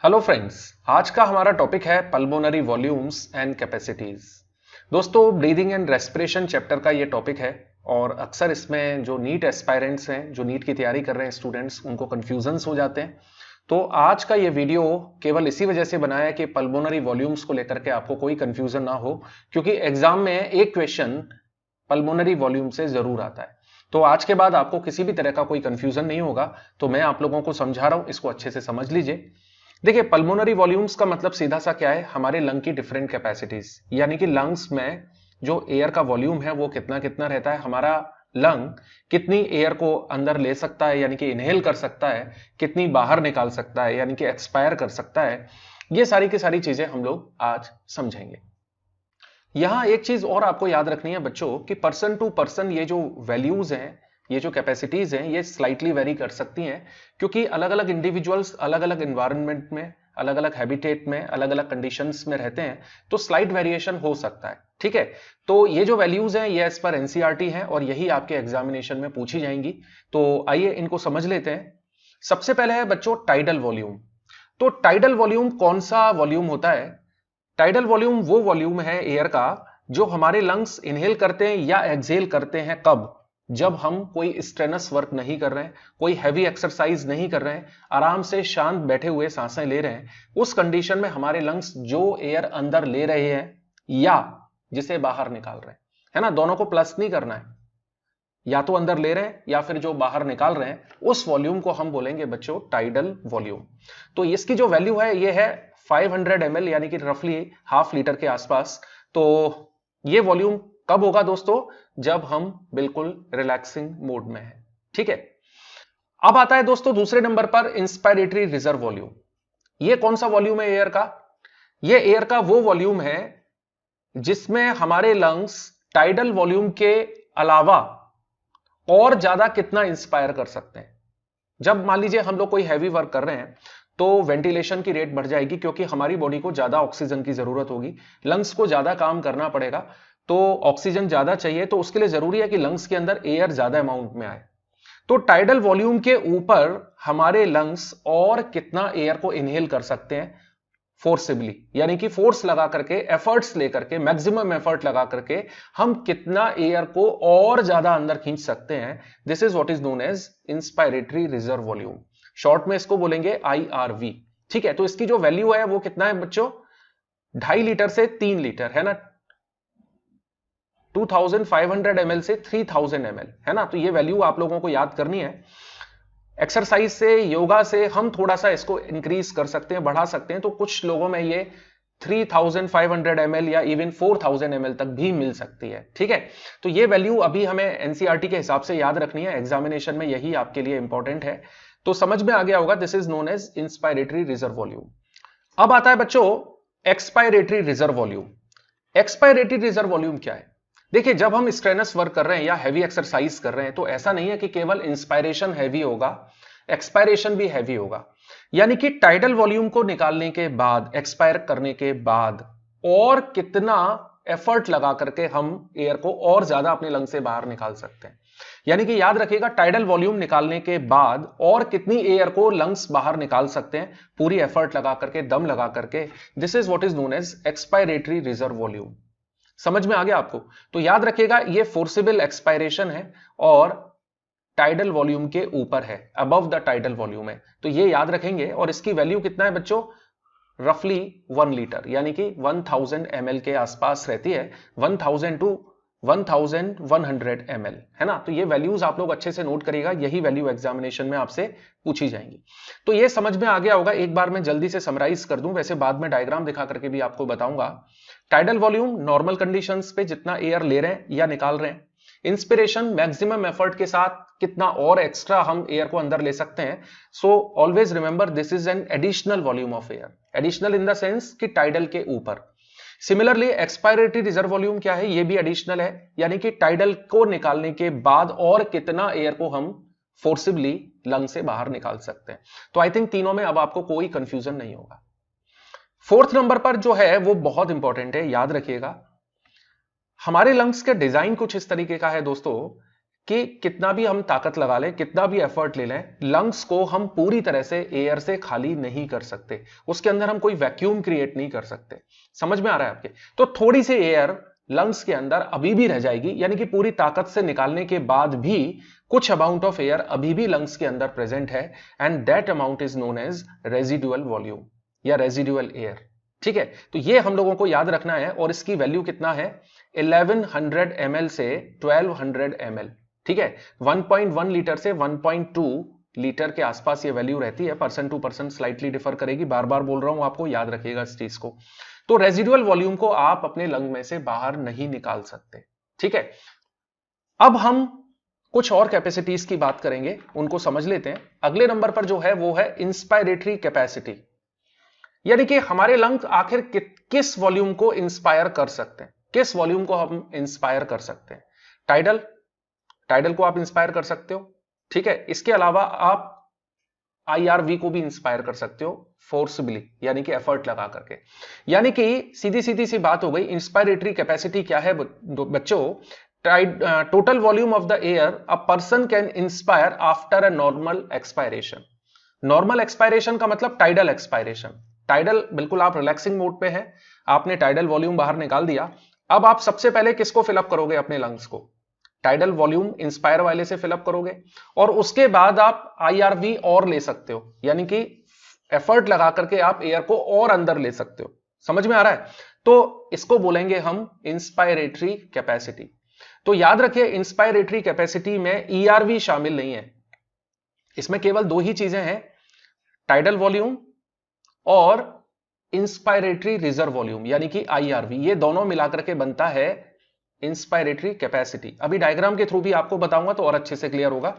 Hello friends, आज का हमारा टॉपिक है पल्मोनरी वॉल्यूम्स एंड कैपेसिटीज। दोस्तों, ब्रीदिंग एंड रेस्पिरेशन चैप्टर का ये टॉपिक है और अक्सर इसमें जो नीट एस्पायरेंट्स हैं, जो नीट की तैयारी कर रहे हैं स्टूडेंट्स, उनको कंफ्यूजन्स हो जाते हैं। तो आज का ये वीडियो केवल इसी वजह से बनाया है कि पल्मोनरी वॉल्यूम्स को लेकर के आपको कोई कंफ्यूजन ना हो, क्योंकि एग्जाम में एक क्वेश्चन पल्मोनरी वॉल्यूम से जरूर आता है। तो आज के बाद आपको किसी भी तरह का कोई कंफ्यूजन नहीं होगा। तो मैं आप लोगों को समझा रहा हूं, इसको अच्छे से समझ लीजिए। देखिए, पल्मोनरी वॉल्यूम्स का मतलब सीधा सा क्या है, हमारे लंग की डिफरेंट कैपेसिटीज, यानी कि लंग्स में जो एयर का वॉल्यूम है वो कितना कितना रहता है। हमारा लंग कितनी एयर को अंदर ले सकता है, यानी कि इनहेल कर सकता है, कितनी बाहर निकाल सकता है, यानी कि एक्सपायर कर सकता है। ये सारी की सारी चीजें हम लोग आज समझेंगे। यहां एक चीज और आपको याद रखनी है बच्चों, कि पर्सन टू पर्सन ये जो वैल्यूज हैं, ये जो कैपेसिटीज हैं, ये स्लाइटली वेरी कर सकती हैं, क्योंकि अलग अलग इंडिविजुअल्स अलग अलग एनवायरनमेंट में, अलग अलग हैबिटेट में, अलग अलग कंडीशंस में रहते हैं। तो स्लाइट वेरिएशन हो सकता है। ठीक है, तो ये जो वैल्यूज हैं ये एज पर एनसीईआरटी है और यही आपके एग्जामिनेशन में पूछी जाएंगी। तो आइए इनको समझ लेते हैं। सबसे पहले है बच्चों टाइडल वॉल्यूम। तो टाइडल वॉल्यूम कौन सा वॉल्यूम होता है? टाइडल वॉल्यूम वो वॉल्यूम है एयर का जो हमारे लंग्स इनहेल करते हैं या एक्सहेल करते हैं। कब? जब हम कोई स्ट्रेनस वर्क नहीं कर रहे हैं, कोई हैवी एक्सरसाइज नहीं कर रहे हैं, आराम से शांत बैठे हुए सांसें ले रहे हैं, उस कंडीशन में हमारे लंग्स जो एयर अंदर ले रहे हैं या जिसे बाहर निकाल रहे हैं, है ना, दोनों को प्लस नहीं करना है, या तो अंदर ले रहे हैं या फिर जो बाहर निकाल रहे हैं, उस वॉल्यूम को हम बोलेंगे बच्चों टाइडल वॉल्यूम। तो इसकी जो वैल्यू है ये है 500 ml, यानी कि रफली हाफ लीटर के आसपास। तो ये वॉल्यूम कब होगा दोस्तों? जब हम बिल्कुल रिलैक्सिंग मोड में है। ठीक है, अब आता है दोस्तों दूसरे नंबर पर इंस्पायरेटरी रिजर्व वॉल्यूम। ये कौन सा वॉल्यूम है एयर का? ये एयर का वो वॉल्यूम है जिसमें हमारे लंग्स टाइडल वॉल्यूम के अलावा और ज्यादा कितना इंस्पायर कर सकते हैं। जब मान लीजिए हम लोग कोई हैवी वर्क कर रहे हैं तो वेंटिलेशन की रेट बढ़ जाएगी, क्योंकि हमारी बॉडी को ज्यादा ऑक्सीजन की जरूरत होगी, लंग्स को ज्यादा काम करना पड़ेगा, तो ऑक्सीजन ज्यादा चाहिए, तो उसके लिए जरूरी है कि लंग्स के अंदर एयर ज्यादा अमाउंट में आए। तो टाइडल वॉल्यूम के ऊपर हमारे लंग्स और कितना एयर को इनहेल कर सकते हैं फोर्सिबली, यानी कि फोर्स लगा करके, एफर्ट्स लेकर के, मैक्सिमम एफर्ट लगा करके हम कितना एयर को और ज्यादा अंदर खींच सकते हैं। This is what is known as inspiratory reserve volume. Short में इसको बोलेंगे IRV। ठीक है, तो इसकी जो वैल्यू है वो कितना है बच्चों? 2.5 लीटर से 3 लीटर, है ना, 2500 ml से 3000 ml, है ना। तो ये वैल्यू आप लोगों को याद करनी है। एक्सरसाइज से, योगा से हम थोड़ा सा इसको इंक्रीज कर सकते हैं, बढ़ा सकते हैं। तो कुछ लोगों में ये 3500 ml या इवन 4000 ml तक भी मिल सकती है। ठीक है, तो ये वैल्यू अभी हमें एनसीईआरटी के हिसाब से याद रखनी है, एग्जामिनेशन में यही आपके लिए इंपॉर्टेंट है। तो समझ में आ गया होगा, this is known as inspiratory reserve volume. अब आता है बच्चों expiratory reserve volume. Expiratory reserve volume क्या है? देखिए, जब हम स्ट्रेनस वर्क कर रहे हैं या हैवी एक्सरसाइज कर रहे हैं तो ऐसा नहीं है कि केवल इंस्पायरेशन हैवी होगा, एक्सपायरेशन भी हैवी होगा। यानी कि टाइडल वॉल्यूम को निकालने के बाद, एक्सपायर करने के बाद और कितना एफर्ट लगा करके हम एयर को और ज्यादा अपने लंग से बाहर निकाल सकते हैं। यानी कि याद रखिएगा, टाइडल वॉल्यूम निकालने के बाद और कितनी एयर को लंग्स बाहर निकाल सकते हैं पूरी एफर्ट लगा करके, दम लगा करके। This is what is known as expiratory reserve volume. समझ में आ गया आपको? तो याद रखिएगा, ये फोर्सिबल एक्सपायरेशन है और टाइडल वॉल्यूम के ऊपर है, अबव द टाइडल वॉल्यूम है। तो ये याद रखेंगे। और इसकी वैल्यू कितना है बच्चों? रफली 1 लीटर, यानी कि 1000 ml के आसपास रहती है, 1000 टू 1100 ml, है ना। तो ये वैल्यूज आप लोग अच्छे से नोट करिएगा, यही वैल्यू एग्जामिनेशन में आपसे पूछी जाएंगी। तो ये समझ में आ गया होगा। एक बार मैं जल्दी से समराइज कर दूं, वैसे बाद में डायग्राम दिखा करके भी आपको बताऊंगा। टाइडल वॉल्यूम नॉर्मल कंडीशंस पे जितना एयर ले रहे हैं या निकाल रहे हैं, इंस्पिरेशन मैक्सिमम एफर्ट के साथ कितना और एक्स्ट्रा हम एयर को अंदर ले सकते हैं। So always remember, this is an additional volume of air, additional in the sense कि टाइडल के ऊपर। सिमिलरली एक्सपायरेटरी रिजर्व वॉल्यूम क्या है? ये भी एडिशनल है, यानी कि टाइडल को निकालने के बाद और कितना एयर को हम फोर्सिबली लंग से बाहर निकाल सकते हैं। तो आई थिंक तीनों में अब आपको कोई कंफ्यूजन नहीं होगा। फोर्थ नंबर पर जो है वो बहुत इंपॉर्टेंट है, याद रखिएगा। हमारे लंग्स के डिजाइन कुछ इस तरीके का है दोस्तों, कि कितना भी हम ताकत लगा लें, कितना भी एफर्ट ले लें, लंग्स को हम पूरी तरह से एयर से खाली नहीं कर सकते, उसके अंदर हम कोई वैक्यूम क्रिएट नहीं कर सकते। समझ में आ रहा है आपके? तो थोड़ी सी एयर लंग्स के अंदर अभी भी रह जाएगी, यानी कि पूरी ताकत से निकालने के बाद भी कुछ अमाउंट ऑफ एयर अभी भी लंग्स के अंदर प्रेजेंट है, and that amount is known as residual volume या रेजिडुअल एयर। ठीक है, तो ये हम लोगों को याद रखना है, और इसकी वैल्यू कितना है, 1100 ml से 1200 ml। ठीक है, 1.1 लीटर से 1.2 लीटर के आसपास ये वैल्यू रहती है, percent two percent slightly differ करेगी, बार बार बोल रहा हूं आपको, याद रखिएगा इस चीज को। तो रेजिडुअल वॉल्यूम को आप अपने लंग में से बाहर नहीं निकाल सकते। ठीक है, अब हम कुछ और कैपेसिटीज की बात करेंगे, उनको समझ लेते हैं। अगले नंबर पर जो है वो है इंस्पायरेटरी कैपेसिटी, यानी कि हमारे लंग आखिर किस वॉल्यूम को इंस्पायर कर सकते हैं, किस वॉल्यूम को हम इंस्पायर कर सकते हैं। टाइडल को आप इंस्पायर कर सकते हो। ठीक है, इसके अलावा आप IRV को भी इंस्पायर कर सकते हो फोर्सबली, यानी कि एफर्ट लगा करके। यानी कि सीधी सीधी सी बात हो गई, इंस्पायरेटरी कैपेसिटी क्या है बच्चों, total volume of the air a person can inspire after a normal expiration. Normal expiration का मतलब टाइडल एक्सपायरेशन। टाइडल बिल्कुल आप रिलैक्सिंग मोड पे है, आपने टाइडल वॉल्यूम बाहर निकाल दिया, अब आप सबसे पहले किसको फिलअप करोगे, अपने लंग्स को, टाइडल वॉल्यूम इंस्पायर वाले से फिलअप करोगे, और उसके बाद आप IRV और ले सकते हो, यानी कि एफर्ट लगा करके आप एयर को और अंदर ले सकते हो। समझ में आ रहा है? तो इसको बोलेंगे हम इंस्पायरेटरी कैपेसिटी। तो याद रखिए, इंस्पायरेटरी कैपेसिटी में ERV शामिल नहीं है, इसमें केवल दो ही चीजें हैं, टाइडल वॉल्यूम और इंस्पायरेटरी रिजर्व वॉल्यूम यानी कि IRV, ये दोनों मिलाकर के बनता है इंस्पायरेटरी कैपेसिटी। अभी डायग्राम के थ्रू भी आपको बताऊंगा तो और अच्छे से क्लियर होगा।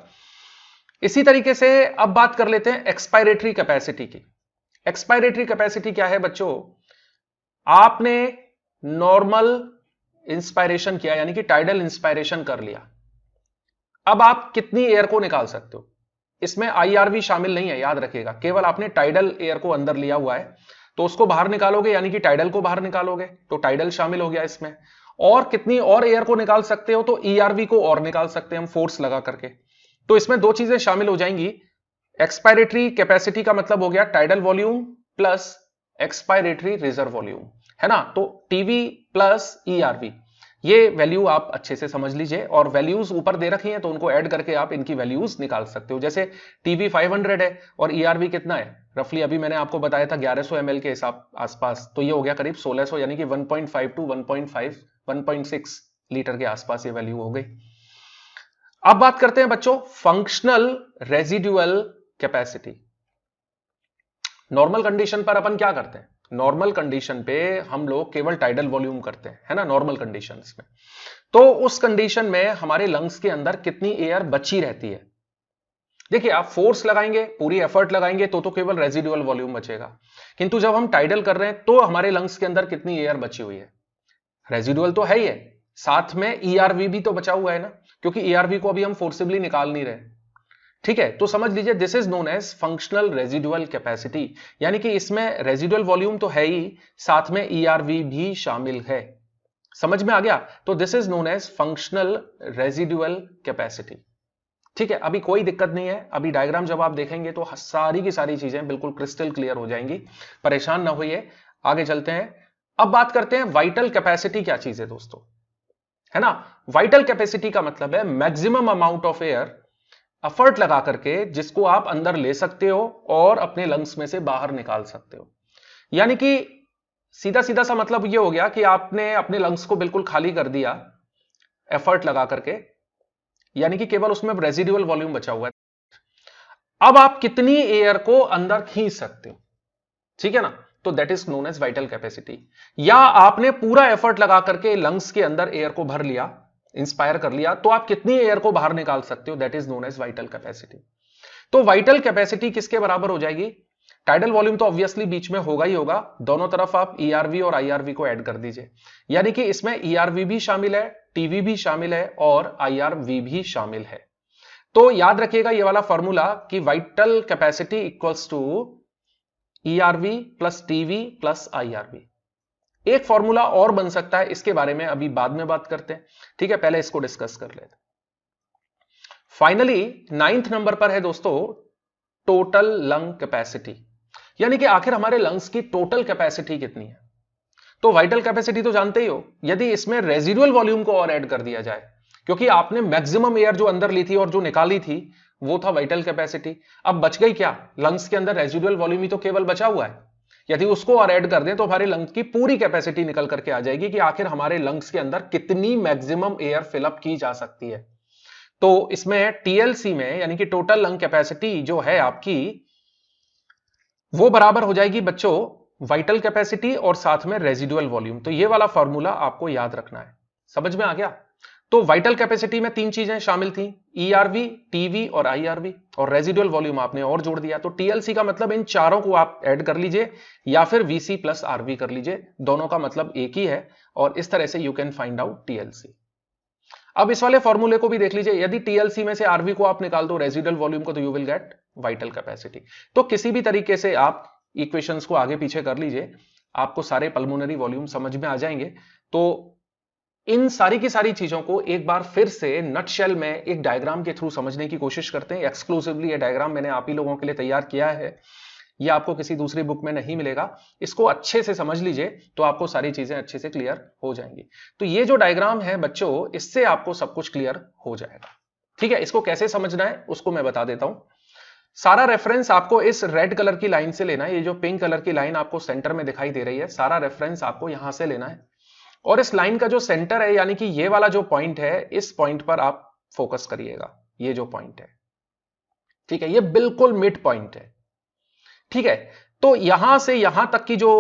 इसी तरीके से अब बात कर लेते हैं एक्सपायरेटरी कैपेसिटी की। एक्सपायरेटरी कैपेसिटी क्या है बच्चों, आपने नॉर्मल इंस्पायरेशन किया, यानी कि टाइडल इंस्पायरेशन कर लिया, अब आप कितनी एयर को निकाल सकते हो, इसमें IRV शामिल नहीं है, याद रखिएगा, केवल आपने टाइडल एयर को अंदर लिया हुआ है, तो उसको बाहर निकालोगे, यानी कि टाइडल को बाहर निकालोगे, तो टाइडल शामिल हो गया इसमें। और कितनी और एयर को निकाल सकते हो, तो ERV को और निकाल सकते हैं हम फोर्स लगा करके। तो इसमें दो चीजें शामिल हो जाएंगी, एक्सपायरेटरी कैपेसिटी का मतलब हो गया tidal volume plus expiratory reserve volume, है ना। तो टीवी प्लस ERV, ये वैल्यू आप अच्छे से समझ लीजिए, और वैल्यूज ऊपर दे रखी हैं तो उनको ऐड करके आप इनकी वैल्यूज निकाल सकते हो। जैसे टीवी 500 है और ERV कितना है, रफली अभी मैंने आपको बताया था 1100 ml के हिसाब आसपास, तो ये हो गया करीब 1600, यानी कि 1.5 टू 1.6 लीटर के आसपास ये वैल्यू हो गई। अब बात करते हैं बच्चों functional residual capacity. Normal condition पर अपन क्या करते हैं, नॉर्मल कंडीशन पे हम लोग केवल टाइडल वॉल्यूम करते हैं, है ना, नॉर्मल कंडीशंस में। तो उस कंडीशन में हमारे लंग्स के अंदर कितनी एयर बची रहती है, देखिए आप फोर्स लगाएंगे, पूरी एफर्ट लगाएंगे तो केवल रेजिडुअल वॉल्यूम बचेगा, किंतु जब हम टाइडल कर रहे हैं तो हमारे लंग्स के अंदर कितनी एयर बची हुई है, रेजिडुअल तो है ही है, साथ में ERV भी तो बचा हुआ है ना, क्योंकि ERV को अभी हम फोर्सिबली निकाल नहीं रहे। ठीक है, तो समझ लीजिए this is known as functional residual capacity, यानी कि इसमें रेजिडुअल वॉल्यूम तो है ही, साथ में ERV भी शामिल है। समझ में आ गया? तो this is known as functional residual capacity. ठीक है, अभी कोई दिक्कत नहीं है, अभी डायग्राम जब आप देखेंगे तो सारी की सारी चीजें बिल्कुल क्रिस्टल क्लियर हो जाएंगी, परेशान ना होइए। आगे चलते हैं, अब बात करते हैं वाइटल कैपेसिटी क्या चीज है दोस्तों, है ना। वाइटल कैपेसिटी का मतलब है maximum amount of air effort लगा करके जिसको आप अंदर ले सकते हो और अपने लंग्स में से बाहर निकाल सकते हो। यानी कि सीधा सीधा सा मतलब ये हो गया कि आपने अपने लंग्स को बिल्कुल खाली कर दिया एफर्ट लगा करके, यानी कि केवल उसमें रेजिडुअल वॉल्यूम बचा हुआ है। अब आप कितनी एयर को अंदर खींच सकते हो, ठीक है ना, तो that is known as vital capacity. या आपने पूरा एफर्ट लगा करके लंग्स के अंदर एयर को भर लिया, इंस्पायर कर लिया, तो आप कितनी एयर को बाहर निकाल सकते हो, that is known as vital capacity. तो वाइटल कैपेसिटी किसके बराबर हो जाएगी, टाइडल वॉल्यूम तो ऑब्वियसली बीच में होगा ही होगा, दोनों तरफ आप ERV और IRV को ऐड कर दीजिए, यानी कि इसमें ERV भी शामिल है, टीवी भी शामिल है और IRV भी शामिल है। तो याद रखिएगा ये वाला फॉर्मूला कि vital capacity equals to ERV plus TV plus IRV। एक फॉर्मूला और बन सकता है, इसके बारे में अभी बाद में बात करते हैं, ठीक है, पहले इसको डिस्कस कर लेते हैं। फाइनली 9th नंबर पर है दोस्तों टोटल लंग कैपेसिटी, यानी कि आखिर हमारे लंग्स की टोटल कैपेसिटी कितनी है। तो वाइटल कैपेसिटी तो जानते ही हो, यदि इसमें रेजिडुअल वॉल्यूम को और ऐड कर दिया जाए, क्योंकि आपने मैक्सिमम एयर जो अंदर ली थी और जो निकाली थी वो था वाइटल कैपेसिटी, अब बच गई क्या, लंग्स के अंदर रेजिडुअल वॉल्यूम ही तो केवल बचा हुआ है। यदि उसको और ऐड कर दें तो हमारे लंग्स की पूरी कैपेसिटी निकल करके आ जाएगी कि आखिर हमारे लंग्स के अंदर कितनी मैक्सिमम एयर फिलअप की जा सकती है। तो इसमें टीएलसी में यानी कि टोटल लंग कैपेसिटी जो है आपकी, वो बराबर हो जाएगी बच्चों वाइटल कैपेसिटी और साथ में रेजिडुअल वॉल्यूम। तो ये वाला फॉर्मूला आपको याद रखना है। समझ में आ गया। तो वाइटल कैपेसिटी में 3 चीजें शामिल थी, ईआरवी, टीवी और आईआरवी, और रेजिडुअल वॉल्यूम आपने और जोड़ दिया। तो टीएलसी का मतलब इन चारों को आप ऐड कर लीजिए या फिर वीसी प्लस आरवी कर लीजिए, दोनों का मतलब एक ही है, और इस तरह से you can find out TLC. अब इस वाले फॉर्मूले को भी देख लीजिए, यदि टीएलसी में से आरवी को आप निकाल दो रेजिडुअल वॉल्यूम को, तो you will get vital capacity. तो किसी भी तरीके से आप इक्वेशंस को आगे पीछे कर लीजिए, आपको सारे पल्मोनरी वॉल्यूम समझ में आ जाएंगे। तो इन सारी की सारी चीजों को एक बार फिर से नटशेल में एक डायग्राम के थ्रू समझने की कोशिश करते हैं। एक्सक्लूसिवली ये डायग्राम मैंने आप ही लोगों के लिए तैयार किया है, ये आपको किसी दूसरी बुक में नहीं मिलेगा। इसको अच्छे से समझ लीजिए तो आपको सारी चीजें अच्छे से क्लियर हो जाएंगी। तो ये जो डायग्राम है बच्चों, इससे आपको सब कुछ क्लियर हो जाएगा। ठीक है, इसको कैसे समझना है उसको मैं बता देता हूं। सारा रेफरेंस आपको इस रेड कलर की लाइन से लेना है। ये जो पिंक कलर की लाइन आपको सेंटर में दिखाई दे रही है, सारा रेफरेंस आपको यहां से लेना है, और इस लाइन का जो सेंटर है यानी कि ये वाला जो पॉइंट है, इस पॉइंट पर आप फोकस करिएगा। ये जो पॉइंट है, ठीक है, ये बिल्कुल मिड पॉइंट है। ठीक है, तो यहां से यहां तक की जो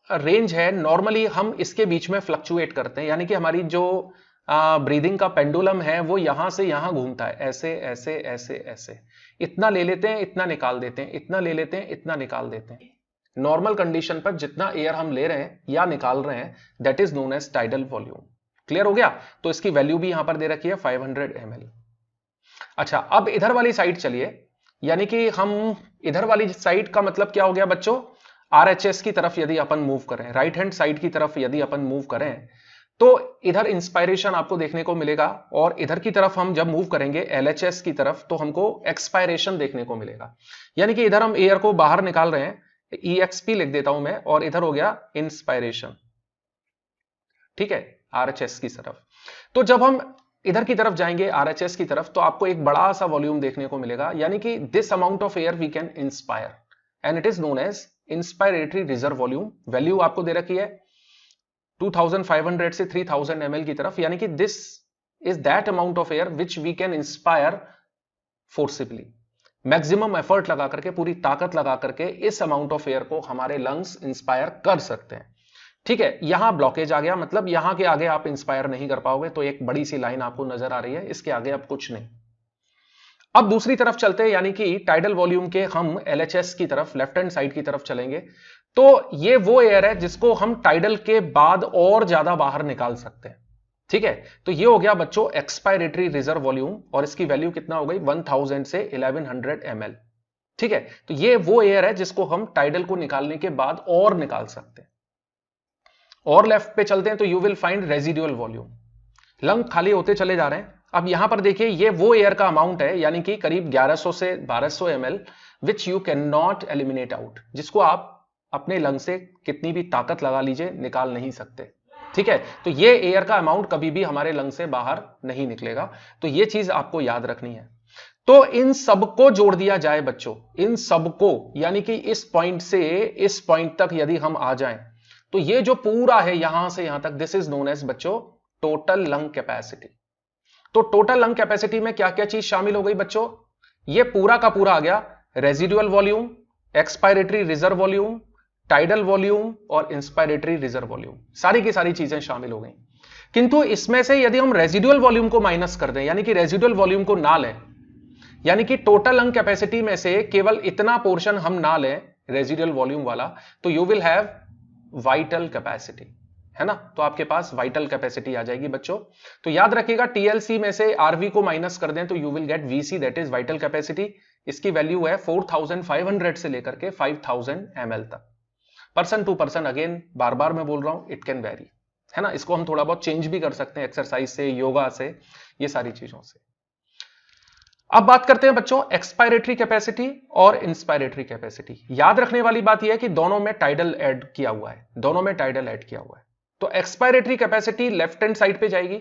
रेंज है, नॉर्मली हम इसके बीच में फ्लक्चुएट करते हैं, यानी कि हमारी जो ब्रीदिंग का पेंडुलम है वो यहां से यहां घूमता है, ऐसे ऐसे ऐसे ऐसे, इतना ले लेते हैं, इतना निकाल देते हैं, इतना ले लेते हैं, इतना निकाल देते हैं। नॉर्मल कंडीशन पर जितना एयर हम ले रहे हैं या निकाल रहे हैं, that is known as tidal volume. Clear हो गया। तो इसकी वैल्यू भी यहां पर दे रखी है 500 ml। अच्छा, अब इधर वाली साइड चलिए, यानी कि हम इधर वाली साइड का मतलब क्या हो गया बच्चों, आरएचएस की तरफ यदि अपन मूव करें, राइट हैंड साइड की तरफ यदि अपन मूव करें, तो इधर इंस्पायरेशन आपको देखने को मिलेगा, और इधर की तरफ हम जब मूव करेंगे एलएचएस की तरफ, तो हमको एक्सपायरेशन देखने को मिलेगा। यानी कि इधर हम एयर को बाहर निकाल रहे हैं, EXP लिख देता हूं मैं, और इधर हो गया इंस्पायरेशन। ठीक है, आरएचएस की तरफ। तो जब हम इधर की तरफ जाएंगे आरएचएस की तरफ, तो आपको एक बड़ा सा वॉल्यूम देखने को मिलेगा, यानी कि this amount of air we can inspire and it is known as inspiratory reserve volume. Value आपको दे रखी है 2500 से 3000 ml की तरफ, यानी कि this is that amount of air which we can inspire forcibly. Maximum effort लगा करके, पूरी ताकत लगा करके इस अमाउंट ऑफ एयर को हमारे लंग्स इंस्पायर कर सकते हैं। ठीक है, यहां ब्लॉकेज आ गया, मतलब यहां के आगे आप इंस्पायर नहीं कर पाओगे, तो एक बड़ी सी लाइन आपको नजर आ रही है, इसके आगे अब कुछ नहीं। अब दूसरी तरफ चलते हैं, यानी कि टाइडल वॉल्यूम के हम एलएचएस की तरफ, लेफ्ट हैंड साइड की तरफ चलेंगे। तो ये वो एयर है जिसको हम टाइडल के बाद और ज्यादा बाहर निकाल सकते हैं। ठीक है, तो ये हो गया बच्चों एक्सपायरेटरी रिजर्व वॉल्यूम, और इसकी वैल्यू कितना हो गई 1000 से 1100 ml। ठीक है, तो ये वो एयर है जिसको हम टाइडल को निकालने के बाद और निकाल सकते हैं। और लेफ्ट पे चलते हैं तो you will find residual volume. Lung खाली होते चले जा रहे हैं। अब यहां पर देखिए, ये वो एयर का अमाउंट है, यानी कि करीब 1100 से 1200 ml, which you can not eliminate out, जिसको आप अपने लंग से कितनी भी ताकत लगा लीजिए निकाल नहीं सकते। ठीक है, तो ये एयर का अमाउंट कभी भी हमारे लंग से बाहर नहीं निकलेगा। तो ये चीज आपको याद रखनी है। तो इन सबको जोड़ दिया जाए बच्चों, इन सबको, यानी कि इस पॉइंट से इस पॉइंट तक यदि हम आ जाएं, तो ये जो पूरा है यहां से यहां तक, दिस इज नोन एज बच्चों टोटल लंग कैपेसिटी। तो टोटल लंग कैपेसिटी में क्या क्या चीज शामिल हो गई बच्चों, ये पूरा का पूरा आ गया, residual volume, expiratory reserve volume, tidal volume और इंस्पायरेटरी रिजर्व वॉल्यूम, सारी की सारी चीजें शामिल हो गई। किंतु इसमें से यदि हम रेजिडुअल वॉल्यूम को माइनस कर दें, यानी कि रेजिडुअल वॉल्यूम को ना लें, यानी कि टोटल लंग कैपेसिटी में से केवल इतना पोर्शन हम ना लें रेजिडुअल वॉल्यूम वाला, तो you will have vital capacity, है ना। तो आपके पास वाइटल कैपेसिटी आ जाएगी बच्चों। तो याद रखिएगा, टीएलसी में से आरवी को माइनस कर दें तो you will get VC, that is vital capacity. इसकी वैल्यू है 4500 से लेकर के 5000 ml तक। पर्सन टू पर्सन, अगेन बार बार मैं बोल रहा हूं, इट कैन वेरी, है ना। इसको हम थोड़ा बहुत चेंज भी कर सकते हैं एक्सरसाइज से, योगा से, ये सारी चीजों से। अब बात करते हैं बच्चों एक्सपायरेटरी कैपेसिटी और इंस्पायरेटरी कैपेसिटी। याद रखने वाली बात यह है कि दोनों में टाइडल ऐड किया हुआ है, दोनों में टाइडल ऐड किया हुआ है। तो expiratory capacity left hand side पे जाएगी,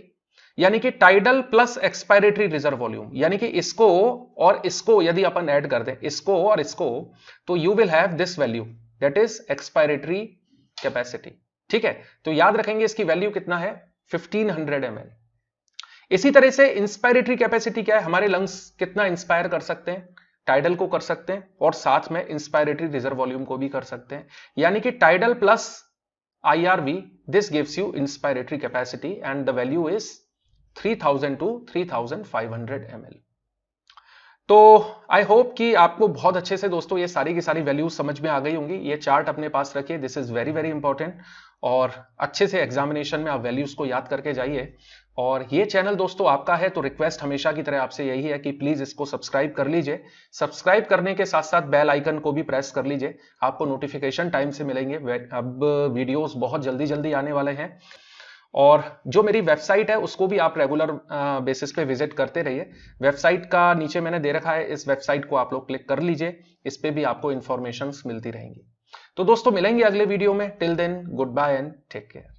यानी कि tidal plus expiratory reserve volume, यानी कि इसको और इसको यदि अपन ऐड कर दें, इसको और इसको, तो you will have this value, that is expiratory capacity. ठीक है, तो याद रखेंगे इसकी वैल्यू कितना है, 1500 ml। इसी तरह से इंस्पायरेटरी कैपेसिटी क्या है, हमारे लंग्स कितना इंस्पायर कर सकते हैं, टाइडल को कर सकते हैं और साथ में इंस्पायरेटरी रिजर्व वॉल्यूम को भी कर सकते हैं, यानी कि tidal plus IRV, this gives you inspiratory capacity and the value is 3000 to 3500 ml। तो आई होप कि आपको बहुत अच्छे से दोस्तों ये सारी की सारी वैल्यूज समझ में आ गई होंगी। ये चार्ट अपने पास रखिए, this is very very important, और अच्छे से एग्जामिनेशन में आप वैल्यूज को याद करके जाइए। और ये चैनल दोस्तों आपका है, तो रिक्वेस्ट हमेशा की तरह आपसे यही है कि प्लीज इसको सब्सक्राइब कर लीजिए। सब्सक्राइब करने के साथ साथ बेल आइकन को भी प्रेस कर लीजिए, आपको नोटिफिकेशन टाइम से मिलेंगे। अब वीडियोस बहुत जल्दी जल्दी आने वाले हैं, और जो मेरी वेबसाइट है उसको भी आप रेगुलर बेसिस पे विजिट करते रहिए। वेबसाइट का नीचे मैंने दे रखा है, इस वेबसाइट को आप लोग क्लिक कर लीजिए, इस पे भी आपको इंफॉर्मेशन मिलती रहेंगी। तो दोस्तों मिलेंगे अगले वीडियो में, till then goodbye and take care.